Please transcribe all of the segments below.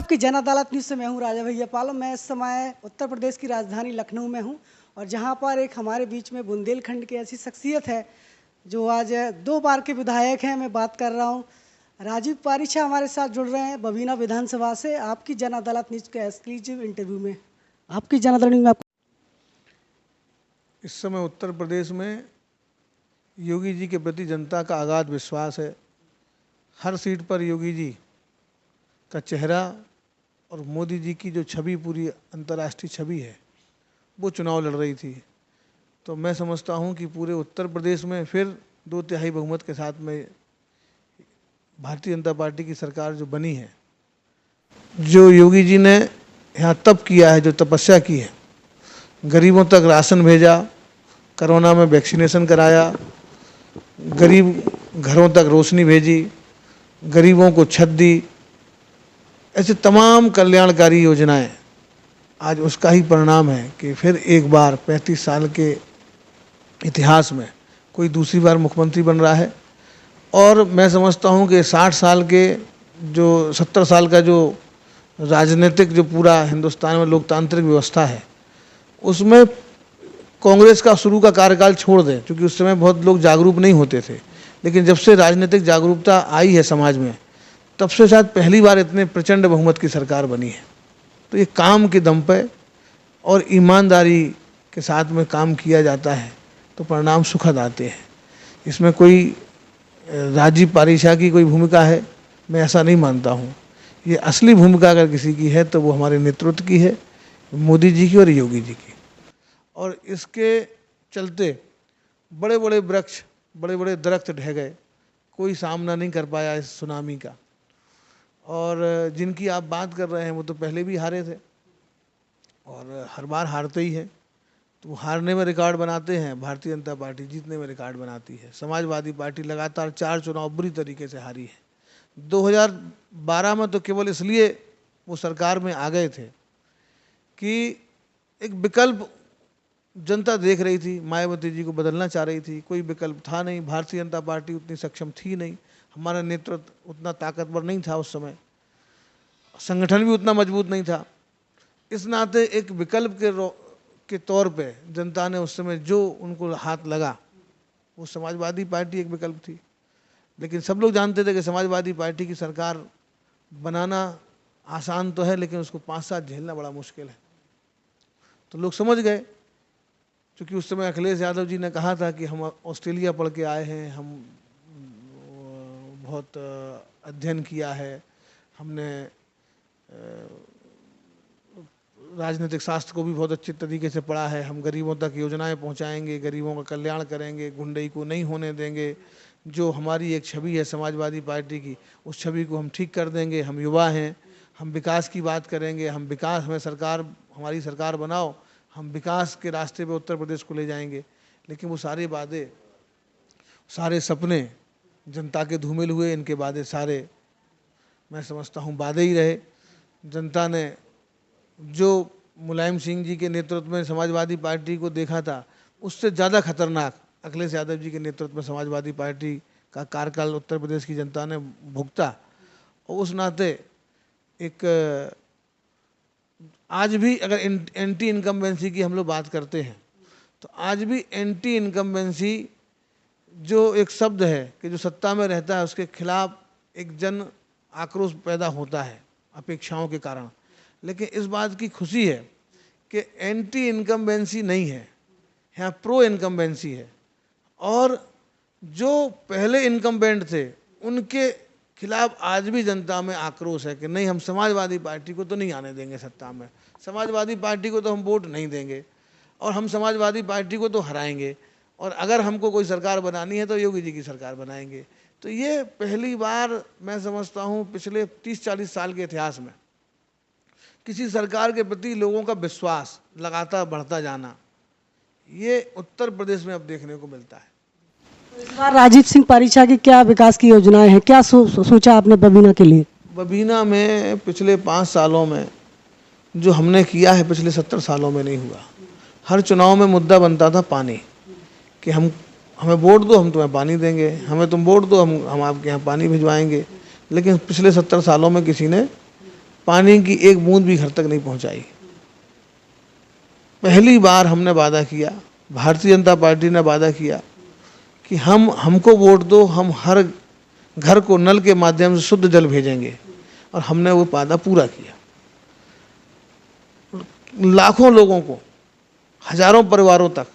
आपकी जन अदालत न्यूज़ से मैं हूं राजा भैया पालो। मैं इस समय उत्तर प्रदेश की राजधानी लखनऊ में हूं और जहां पर एक हमारे बीच में बुंदेलखंड की ऐसी शख्सियत है जो आज 2 बार के विधायक हैं। मैं बात कर रहा हूं राजीव पारीछा हमारे साथ जुड़ रहे हैं बबीना विधानसभा से। आपकी जन अदालत न्यूज़ के एक्सक्लूसिव इंटरव्यू में आपकी जन अदालत में इस समय उत्तर प्रदेश में योगी जी के प्रति जनता का अगाध विश्वास है। हर सीट पर योगी जी का चेहरा और मोदी जी की जो छवि, पूरी अंतर्राष्ट्रीय छवि है, वो चुनाव लड़ रही थी। तो मैं समझता हूँ कि पूरे उत्तर प्रदेश में फिर 2/3 बहुमत के साथ में भारतीय जनता पार्टी की सरकार जो बनी है, जो योगी जी ने यहाँ तप किया है, जो तपस्या की है, गरीबों तक राशन भेजा, कोरोना में वैक्सीनेशन कराया, गरीब घरों तक रोशनी भेजी, गरीबों को छत दी, ऐसे तमाम कल्याणकारी योजनाएं, आज उसका ही परिणाम है कि फिर एक बार 35 साल के इतिहास में कोई दूसरी बार मुख्यमंत्री बन रहा है। और मैं समझता हूं कि 60 साल के जो 70 साल का जो राजनीतिक जो पूरा हिंदुस्तान में लोकतांत्रिक व्यवस्था है, उसमें कांग्रेस का शुरू का कार्यकाल छोड़ दें, क्योंकि उस समय बहुत लोग जागरूक नहीं होते थे, लेकिन जब से राजनीतिक जागरूकता आई है समाज में, तब से शायद पहली बार इतने प्रचंड बहुमत की सरकार बनी है। तो ये काम के दम पे और ईमानदारी के साथ में काम किया जाता है तो परिणाम सुखद आते हैं। इसमें कोई राजीव पारीछा की कोई भूमिका है, मैं ऐसा नहीं मानता हूँ। ये असली भूमिका अगर किसी की है तो वो हमारे नेतृत्व की है, मोदी जी की और योगी जी की। और इसके चलते बड़े बड़े वृक्ष, बड़े बड़े दरख्त ढह गए, कोई सामना नहीं कर पाया इस सुनामी का। और जिनकी आप बात कर रहे हैं वो तो पहले भी हारे थे और हर बार हारते ही हैं। तो हारने में रिकॉर्ड बनाते हैं, भारतीय जनता पार्टी जीतने में रिकॉर्ड बनाती है। समाजवादी पार्टी लगातार 4 चुनाव बुरी तरीके से हारी है। 2012 में तो केवल इसलिए वो सरकार में आ गए थे कि एक विकल्प जनता देख रही थी, मायावती जी को बदलना चाह रही थी, कोई विकल्प था नहीं। भारतीय जनता पार्टी उतनी सक्षम थी नहीं, हमारा नेतृत्व उतना ताकतवर नहीं था उस समय, संगठन भी उतना मजबूत नहीं था। इस नाते एक विकल्प के तौर पे जनता ने उस समय जो उनको हाथ लगा, वो समाजवादी पार्टी एक विकल्प थी। लेकिन सब लोग जानते थे कि समाजवादी पार्टी की सरकार बनाना आसान तो है, लेकिन उसको 5 साल झेलना बड़ा मुश्किल है। तो लोग समझ गए, क्योंकि उस समय अखिलेश यादव जी ने कहा था कि हम ऑस्ट्रेलिया पढ़ के आए हैं, हम बहुत अध्ययन किया है, हमने राजनीतिक शास्त्र को भी बहुत अच्छे तरीके से पढ़ा है, हम गरीबों तक योजनाएं पहुंचाएंगे, गरीबों का कल्याण करेंगे, गुंडई को नहीं होने देंगे। जो हमारी एक छवि है समाजवादी पार्टी की, उस छवि को हम ठीक कर देंगे। हम युवा हैं, हम विकास की बात करेंगे, हम विकास, हमें सरकार, हमारी सरकार बनाओ, हम विकास के रास्ते पे उत्तर प्रदेश को ले जाएंगे। लेकिन वो सारे वादे, सारे सपने जनता के धूमिल हुए। इनके वादे सारे, मैं समझता हूँ, वादे ही रहे। जनता ने जो मुलायम सिंह जी के नेतृत्व में समाजवादी पार्टी को देखा था, उससे ज़्यादा खतरनाक अखिलेश यादव जी के नेतृत्व में समाजवादी पार्टी का कार्यकाल उत्तर प्रदेश की जनता ने भुगता। और उस नाते एक आज भी अगर एंटी इनकम्बेंसी की हम लोग बात करते हैं, तो आज भी एंटी इनकम्बेंसी जो एक शब्द है कि जो सत्ता में रहता है उसके खिलाफ एक जन आक्रोश पैदा होता है अपेक्षाओं के कारण। लेकिन इस बात की खुशी है कि एंटी इनकम्बेंसी नहीं है, यहाँ प्रो इनकम्बेंसी है। और जो पहले इनकम्बेंट थे उनके खिलाफ आज भी जनता में आक्रोश है कि नहीं, हम समाजवादी पार्टी को तो नहीं आने देंगे सत्ता में, समाजवादी पार्टी को तो हम वोट नहीं देंगे और हम समाजवादी पार्टी को तो हराएंगे, और अगर हमको कोई सरकार बनानी है तो योगी जी की सरकार बनाएंगे। तो ये पहली बार मैं समझता हूँ पिछले 30-40 साल के इतिहास में किसी सरकार के प्रति लोगों का विश्वास लगातार बढ़ता जाना, ये उत्तर प्रदेश में अब देखने को मिलता है। इस बार राजीव सिंह पारीछा की क्या विकास की योजनाएं हैं, क्या सोचा आपने बबीना के लिए? बबीना में पिछले 5 सालों में जो हमने किया है, पिछले 70 सालों में नहीं हुआ। हर चुनाव में मुद्दा बनता था पानी, कि हमें वोट दो, हम तुम्हें पानी देंगे, हमें तुम वोट दो, हम आपके यहाँ पानी भिजवाएंगे। लेकिन पिछले 70 सालों में किसी ने पानी की एक बूंद भी घर तक नहीं पहुंचाई। पहली बार हमने वादा किया, भारतीय जनता पार्टी ने वादा किया कि हमको वोट दो, हम हर घर को नल के माध्यम से शुद्ध जल भेजेंगे, और हमने वो वादा पूरा किया। लाखों लोगों को, हजारों परिवारों तक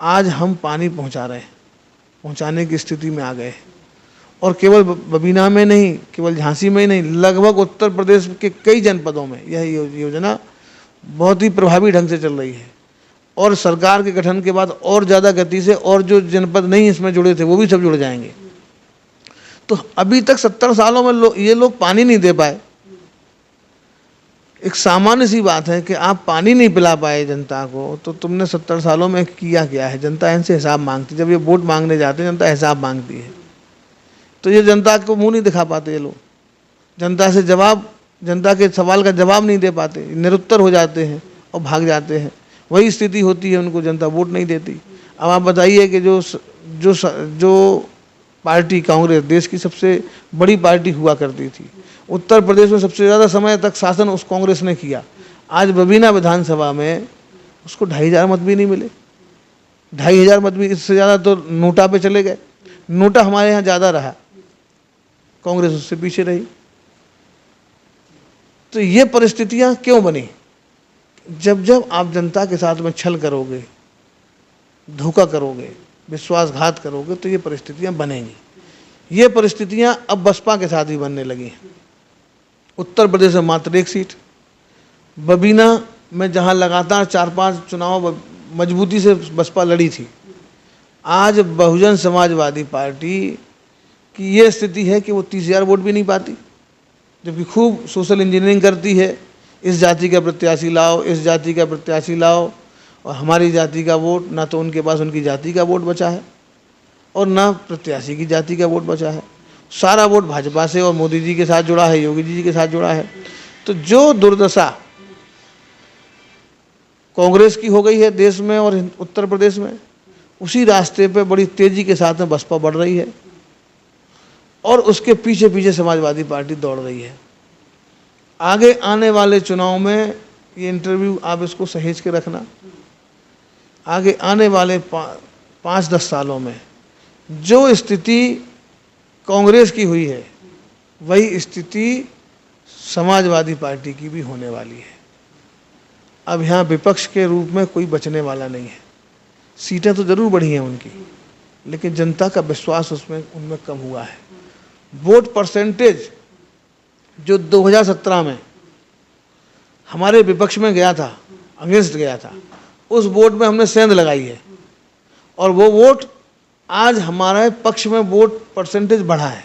आज हम पानी पहुंचा रहे हैं, पहुंचाने की स्थिति में आ गए। और केवल बबीना में नहीं, केवल झांसी में ही नहीं, लगभग उत्तर प्रदेश के कई जनपदों में यह योजना बहुत ही प्रभावी ढंग से चल रही है। और सरकार के गठन के बाद और ज़्यादा गति से, और जो जनपद नहीं इसमें जुड़े थे वो भी सब जुड़ जाएंगे। तो अभी तक 70 सालों में ये लोग पानी नहीं दे पाए। एक सामान्य सी बात है कि आप पानी नहीं पिला पाए जनता को, तो तुमने 70 सालों में किया क्या है। जनता इनसे हिसाब मांगती, जब ये वोट मांगने जाते हैं जनता हिसाब मांगती है। तो ये जनता को मुंह नहीं दिखा पाते ये लोग, जनता से जनता के सवाल का जवाब नहीं दे पाते, निरुत्तर हो जाते हैं और भाग जाते हैं। वही स्थिति होती है, उनको जनता वोट नहीं देती। अब आप बताइए कि जो पार्टी कांग्रेस देश की सबसे बड़ी पार्टी हुआ करती थी, उत्तर प्रदेश में सबसे ज़्यादा समय तक शासन उस कांग्रेस ने किया। आज बबीना विधानसभा में उसको 2500 मत भी नहीं मिले। 2500 मत भी, इससे ज़्यादा तो नोटा पे चले गए। नोटा हमारे यहाँ ज़्यादा रहा, कांग्रेस उससे पीछे रही। तो ये परिस्थितियाँ क्यों बनी? जब आप जनता के साथ में छल करोगे, धोखा करोगे, विश्वासघात करोगे, तो ये परिस्थितियाँ बनेंगी। ये परिस्थितियाँ अब बसपा के साथ ही बनने लगी हैं। उत्तर प्रदेश में मात्र 1 सीट, बबीना में जहाँ लगातार 4-5 चुनाव मजबूती से बसपा लड़ी थी, आज बहुजन समाजवादी पार्टी की ये स्थिति है कि वो 30,000 वोट भी नहीं पाती, जबकि खूब सोशल इंजीनियरिंग करती है। इस जाति का प्रत्याशी लाओ, इस जाति का प्रत्याशी लाओ, और हमारी जाति का वोट, ना तो उनके पास उनकी जाति का वोट बचा है और ना प्रत्याशी की जाति का वोट बचा है। सारा वोट भाजपा से और मोदी जी के साथ जुड़ा है, योगी जी के साथ जुड़ा है। तो जो दुर्दशा कांग्रेस की हो गई है देश में और उत्तर प्रदेश में, उसी रास्ते पे बड़ी तेजी के साथ में बसपा बढ़ रही है और उसके पीछे पीछे समाजवादी पार्टी दौड़ रही है। आगे आने वाले चुनाव में ये इंटरव्यू आप इसको सहेज के रखना, आगे आने वाले 5-10 सालों में जो स्थिति कांग्रेस की हुई है, वही स्थिति समाजवादी पार्टी की भी होने वाली है। अब यहाँ विपक्ष के रूप में कोई बचने वाला नहीं है। सीटें तो जरूर बढ़ी हैं उनकी, लेकिन जनता का विश्वास उनमें कम हुआ है। वोट परसेंटेज जो 2017 में हमारे विपक्ष में गया था, अगेंस्ट गया था, उस वोट में हमने सेंध लगाई है और वो वोट आज हमारे पक्ष में वोट परसेंटेज बढ़ा है।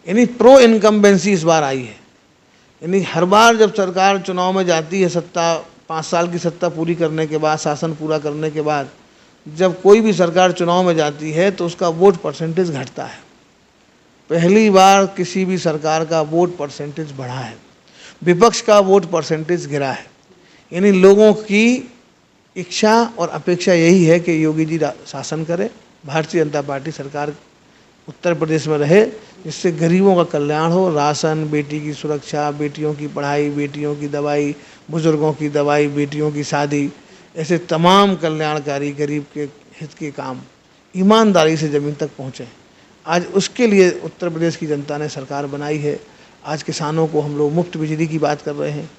यानी प्रो इनकम्बेंसी इस बार आई है। यानी हर बार जब सरकार चुनाव में जाती है, 5 साल की सत्ता पूरी करने के बाद, शासन पूरा करने के बाद, जब कोई भी सरकार चुनाव में जाती है तो उसका वोट परसेंटेज घटता है। पहली बार किसी भी सरकार का वोट परसेंटेज बढ़ा है, विपक्ष का वोट परसेंटेज गिरा है। यानी लोगों की इच्छा और अपेक्षा यही है कि योगी जी शासन करें, भारतीय जनता पार्टी सरकार उत्तर प्रदेश में रहे, जिससे गरीबों का कल्याण हो। राशन, बेटी की सुरक्षा, बेटियों की पढ़ाई, बेटियों की दवाई, बुजुर्गों की दवाई, बेटियों की शादी, ऐसे तमाम कल्याणकारी गरीब के हित के काम ईमानदारी से ज़मीन तक पहुँचे। आज उसके लिए उत्तर प्रदेश की जनता ने सरकार बनाई है। आज किसानों को हम लोग मुफ्त बिजली की बात कर रहे हैं।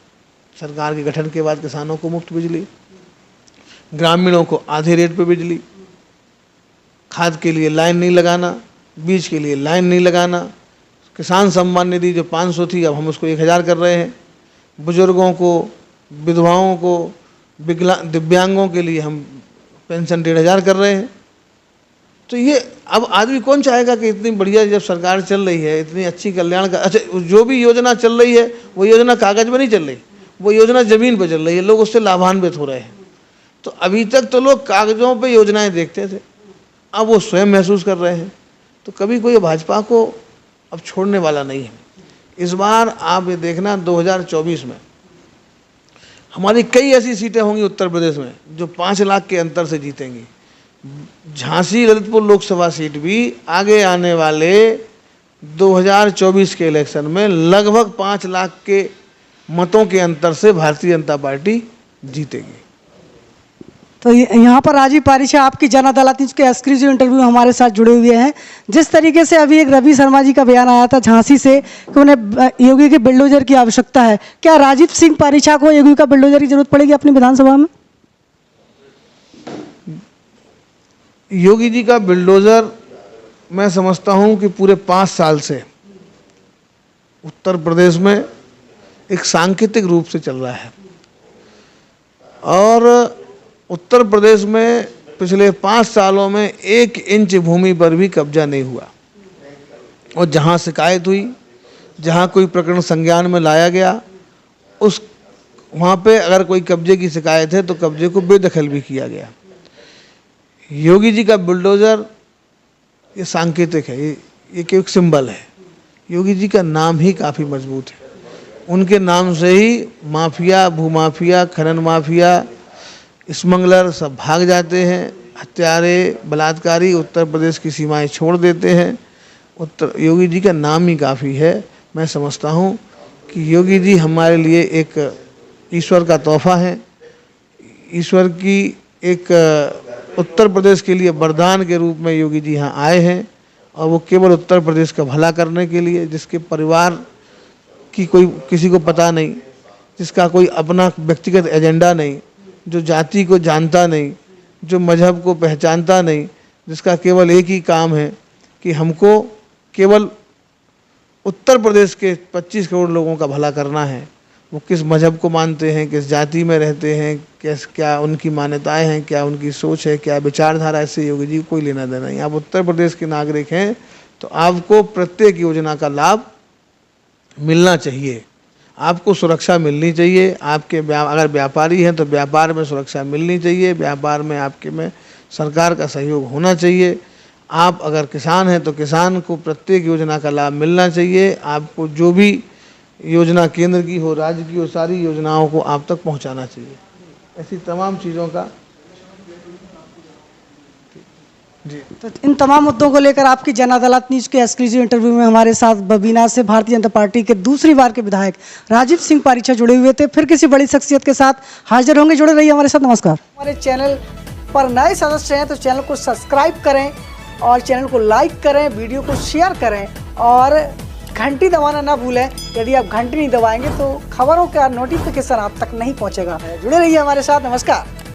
सरकार के गठन के बाद किसानों को मुफ्त बिजली, ग्रामीणों को आधे रेट पे बिजली, खाद के लिए लाइन नहीं लगाना, बीज के लिए लाइन नहीं लगाना, किसान सम्मान निधि जो 500 थी अब हम उसको 1000 कर रहे हैं, बुजुर्गों को, विधवाओं को, दिव्यांगों के लिए हम पेंशन 1500 कर रहे हैं। तो ये अब आदमी कौन चाहेगा कि इतनी बढ़िया जब सरकार चल रही है, इतनी अच्छी कल्याण का, अच्छा जो भी योजना चल रही है वो योजना कागज में नहीं चल रही, वो योजना ज़मीन पर चल रही है, लोग उससे लाभान्वित हो रहे हैं। तो अभी तक तो लोग कागज़ों पे योजनाएं देखते थे, अब वो स्वयं महसूस कर रहे हैं। तो कभी कोई भाजपा को अब छोड़ने वाला नहीं है। इस बार आप ये देखना 2024 में हमारी कई ऐसी सीटें होंगी उत्तर प्रदेश में जो 5 लाख के अंतर से जीतेंगी। झांसी ललितपुर लोकसभा सीट भी आगे आने वाले 2024 के इलेक्शन में लगभग 5 लाख के मतों के अंतर से भारतीय जनता पार्टी जीतेगी। तो यहाँ पर राजीव पारिछा आपकी जन अदालत के एक्सक्लूसिव इंटरव्यू में हमारे साथ जुड़े हुए हैं। जिस तरीके से अभी एक रवि शर्मा जी का बयान आया था झांसी से कि उन्हें योगी के बुलडोजर की आवश्यकता है, क्या राजीव सिंह पारिछा को योगी का बुलडोजर की जरूरत पड़ेगी अपनी विधानसभा में? योगी जी का बुलडोजर मैं समझता हूं कि पूरे 5 साल से उत्तर प्रदेश में एक सांकेतिक रूप से चल रहा है और उत्तर प्रदेश में पिछले 5 सालों में 1 इंच भूमि पर भी कब्जा नहीं हुआ और जहां शिकायत हुई, जहां कोई प्रकरण संज्ञान में लाया गया, उस वहां पे अगर कोई कब्जे की शिकायत है तो कब्जे को बेदखल भी किया गया। योगी जी का बुलडोजर ये सांकेतिक है, ये एक सिंबल है। योगी जी का नाम ही काफ़ी मजबूत है। उनके नाम से ही माफिया, भूमाफिया, खनन माफिया, स्मगलर सब भाग जाते हैं, हत्यारे, बलात्कारी उत्तर प्रदेश की सीमाएं छोड़ देते हैं। योगी जी का नाम ही काफ़ी है। मैं समझता हूँ कि योगी जी हमारे लिए एक ईश्वर का तोहफा है, ईश्वर की एक उत्तर प्रदेश के लिए वरदान के रूप में योगी जी यहाँ आए हैं और वो केवल उत्तर प्रदेश का भला करने के लिए, जिसके परिवार की कोई किसी को पता नहीं, जिसका कोई अपना व्यक्तिगत एजेंडा नहीं, जो जाति को जानता नहीं, जो मजहब को पहचानता नहीं, जिसका केवल एक ही काम है कि हमको केवल उत्तर प्रदेश के 25 करोड़ लोगों का भला करना है। वो किस मजहब को मानते हैं, किस जाति में रहते हैं, क्या उनकी मान्यताएं हैं, क्या उनकी सोच है, क्या विचारधारा, इससे योगी जी को कोई लेना देना नहीं। आप उत्तर प्रदेश के नागरिक हैं तो आपको प्रत्येक योजना का लाभ मिलना चाहिए, आपको सुरक्षा मिलनी चाहिए। आपके अगर व्यापारी हैं तो व्यापार में सुरक्षा मिलनी चाहिए, व्यापार में आपके में सरकार का सहयोग होना चाहिए। आप अगर किसान हैं तो किसान को प्रत्येक योजना का लाभ मिलना चाहिए। आपको जो भी योजना केंद्र की हो, राज्य की हो, सारी योजनाओं को आप तक पहुंचाना चाहिए। ऐसी तमाम चीज़ों का जी। तो इन तमाम मुद्दों को लेकर आपकी जन अदालत न्यूज़ के एक्सक्लूसिव इंटरव्यू में हमारे साथ बबीना से भारतीय जनता पार्टी के दूसरी बार के विधायक राजीव सिंह पारिछा जुड़े हुए थे। फिर किसी बड़ी शख्सियत के साथ हाजिर होंगे, जुड़े रहिए हमारे साथ। नमस्कार। हमारे चैनल पर नए सदस्य हैं तो चैनल को सब्सक्राइब करें और चैनल को लाइक करें, वीडियो को शेयर करें और घंटी दबाना ना भूलें। यदि आप घंटी नहीं दबाएंगे तो खबरों का नोटिफिकेशन आप तक नहीं पहुंचेगा। जुड़े रहिए हमारे साथ। नमस्कार।